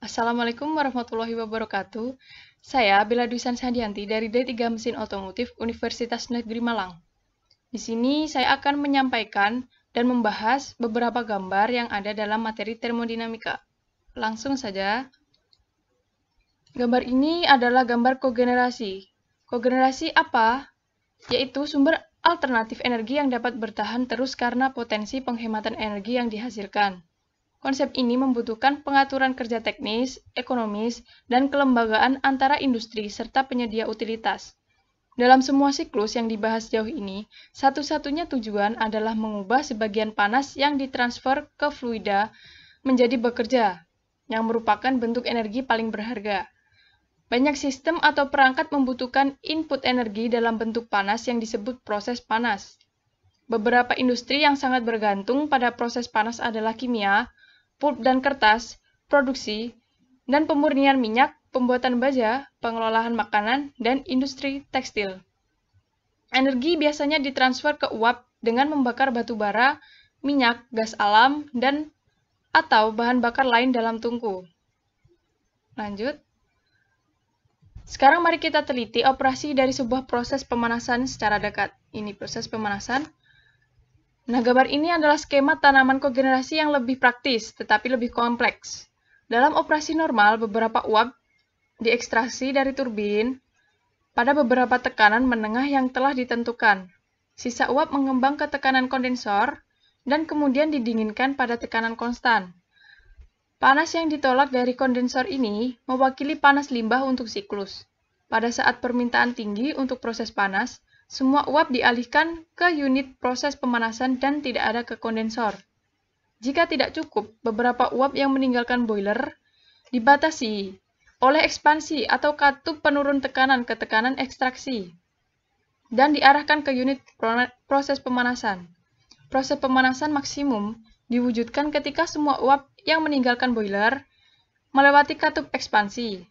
Assalamualaikum warahmatullahi wabarakatuh. Saya Bella Dwi Sandianti dari D3 Mesin Otomotif Universitas Negeri Malang. Di sini saya akan menyampaikan dan membahas beberapa gambar yang ada dalam materi termodinamika. Langsung saja. Gambar ini adalah gambar kogenerasi. Kogenerasi apa? Yaitu sumber alternatif energi yang dapat bertahan terus karena potensi penghematan energi yang dihasilkan. Konsep ini membutuhkan pengaturan kerja teknis, ekonomis, dan kelembagaan antara industri serta penyedia utilitas. Dalam semua siklus yang dibahas jauh ini, satu-satunya tujuan adalah mengubah sebagian panas yang ditransfer ke fluida menjadi bekerja, yang merupakan bentuk energi paling berharga. Banyak sistem atau perangkat membutuhkan input energi dalam bentuk panas yang disebut proses panas. Beberapa industri yang sangat bergantung pada proses panas adalah kimia, pulp dan kertas, produksi, dan pemurnian minyak, pembuatan baja, pengelolaan makanan, dan industri tekstil. Energi biasanya ditransfer ke uap dengan membakar batu bara, minyak, gas alam, dan atau bahan bakar lain dalam tungku. Lanjut. Sekarang mari kita teliti operasi dari sebuah proses pemanasan secara dekat. Ini proses pemanasan. Nah, gambar ini adalah skema tanaman kogenerasi yang lebih praktis, tetapi lebih kompleks. Dalam operasi normal, beberapa uap diekstraksi dari turbin pada beberapa tekanan menengah yang telah ditentukan. Sisa uap mengembang ke tekanan kondensor dan kemudian didinginkan pada tekanan konstan. Panas yang ditolak dari kondensor ini mewakili panas limbah untuk siklus. Pada saat permintaan tinggi untuk proses panas, semua uap dialihkan ke unit proses pemanasan dan tidak ada ke kondensor. Jika tidak cukup, beberapa uap yang meninggalkan boiler dibatasi oleh ekspansi atau katup penurun tekanan ke tekanan ekstraksi dan diarahkan ke unit proses pemanasan. Proses pemanasan maksimum diwujudkan ketika semua uap yang meninggalkan boiler melewati katup ekspansi.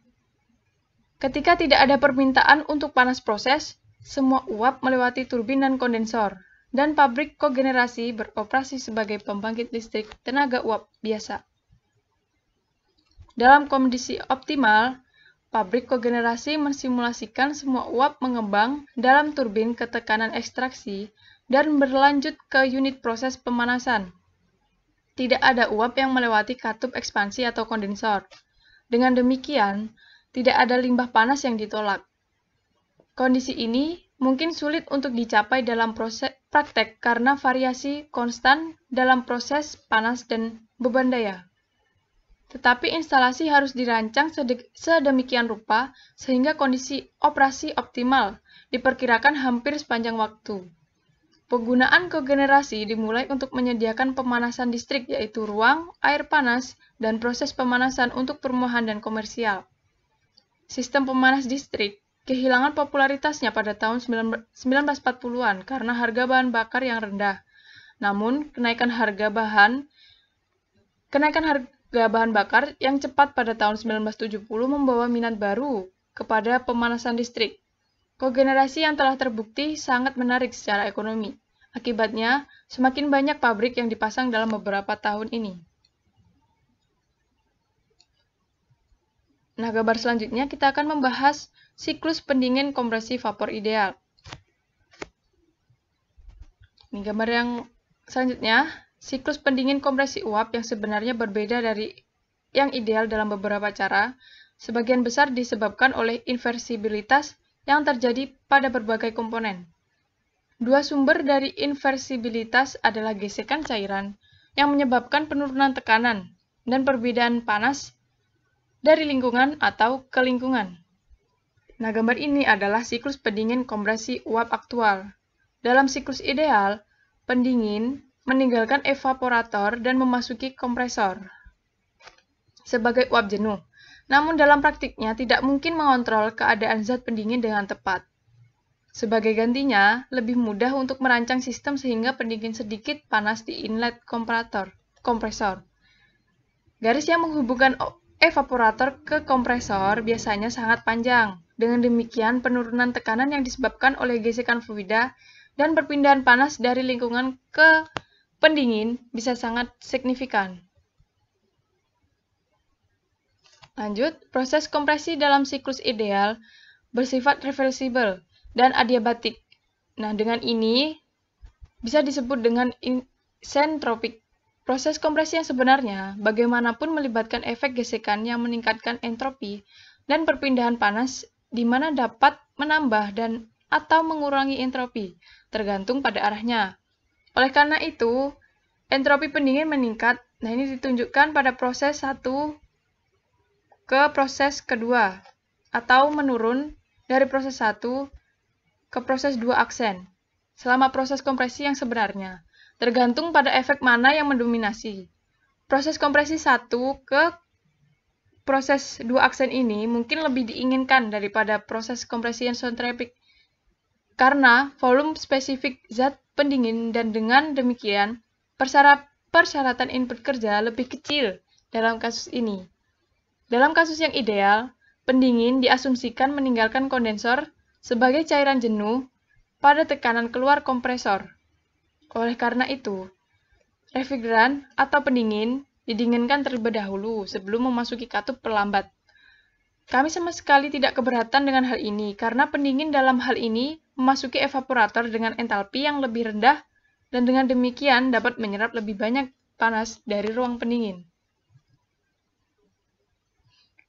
Ketika tidak ada permintaan untuk panas proses, semua uap melewati turbin dan kondensor, dan pabrik kogenerasi beroperasi sebagai pembangkit listrik tenaga uap biasa. Dalam kondisi optimal, pabrik kogenerasi mensimulasikan semua uap mengembang dalam turbin ke tekanan ekstraksi dan berlanjut ke unit proses pemanasan. Tidak ada uap yang melewati katup ekspansi atau kondensor. Dengan demikian, tidak ada limbah panas yang ditolak. Kondisi ini mungkin sulit untuk dicapai dalam proses praktek karena variasi konstan dalam proses panas dan beban daya. Tetapi instalasi harus dirancang sedemikian rupa sehingga kondisi operasi optimal diperkirakan hampir sepanjang waktu. Penggunaan kogenerasi dimulai untuk menyediakan pemanasan distrik yaitu ruang, air panas, dan proses pemanasan untuk perumahan dan komersial. Sistem pemanas distrik kehilangan popularitasnya pada tahun 1940-an karena harga bahan bakar yang rendah. Namun, kenaikan harga bahan bakar yang cepat pada tahun 1970 membawa minat baru kepada pemanasan listrik. Kogenerasi yang telah terbukti sangat menarik secara ekonomi. Akibatnya, semakin banyak pabrik yang dipasang dalam beberapa tahun ini. Nah, gambar selanjutnya kita akan membahas siklus pendingin kompresi vapor ideal. Ini gambar yang selanjutnya, siklus pendingin kompresi uap yang sebenarnya berbeda dari yang ideal dalam beberapa cara, sebagian besar disebabkan oleh inversibilitas yang terjadi pada berbagai komponen. Dua sumber dari inversibilitas adalah gesekan cairan yang menyebabkan penurunan tekanan dan perbedaan panas dari lingkungan atau ke lingkungan. Nah, gambar ini adalah siklus pendingin kompresi uap aktual. Dalam siklus ideal, pendingin meninggalkan evaporator dan memasuki kompresor sebagai uap jenuh. Namun dalam praktiknya tidak mungkin mengontrol keadaan zat pendingin dengan tepat. Sebagai gantinya, lebih mudah untuk merancang sistem sehingga pendingin sedikit panas di inlet kompresor. Garis yang menghubungkan evaporator ke kompresor biasanya sangat panjang. Dengan demikian, penurunan tekanan yang disebabkan oleh gesekan fluida dan perpindahan panas dari lingkungan ke pendingin bisa sangat signifikan. Lanjut, proses kompresi dalam siklus ideal bersifat reversibel dan adiabatik. Nah, dengan ini bisa disebut dengan isentropik. Proses kompresi yang sebenarnya bagaimanapun melibatkan efek gesekan yang meningkatkan entropi dan perpindahan panas di mana dapat menambah dan atau mengurangi entropi, tergantung pada arahnya. Oleh karena itu, entropi pendingin meningkat. Nah, ini ditunjukkan pada proses 1 ke proses kedua, atau menurun dari proses 1 ke proses 2 aksen, selama proses kompresi yang sebenarnya, tergantung pada efek mana yang mendominasi. Proses kompresi 1 ke proses 2 aksen ini mungkin lebih diinginkan daripada proses kompresi isentropik, karena volume spesifik zat pendingin dan dengan demikian persyaratan input kerja lebih kecil dalam kasus ini. Dalam kasus yang ideal, pendingin diasumsikan meninggalkan kondensor sebagai cairan jenuh pada tekanan keluar kompresor. Oleh karena itu, refrigeran atau pendingin didinginkan terlebih dahulu sebelum memasuki katup pelambat. Kami sama sekali tidak keberatan dengan hal ini karena pendingin dalam hal ini memasuki evaporator dengan entalpi yang lebih rendah dan dengan demikian dapat menyerap lebih banyak panas dari ruang pendingin.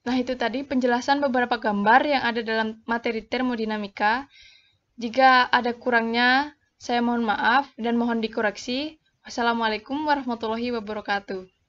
Nah, itu tadi penjelasan beberapa gambar yang ada dalam materi termodinamika. Jika ada kurangnya, saya mohon maaf dan mohon dikoreksi. Wassalamualaikum warahmatullahi wabarakatuh.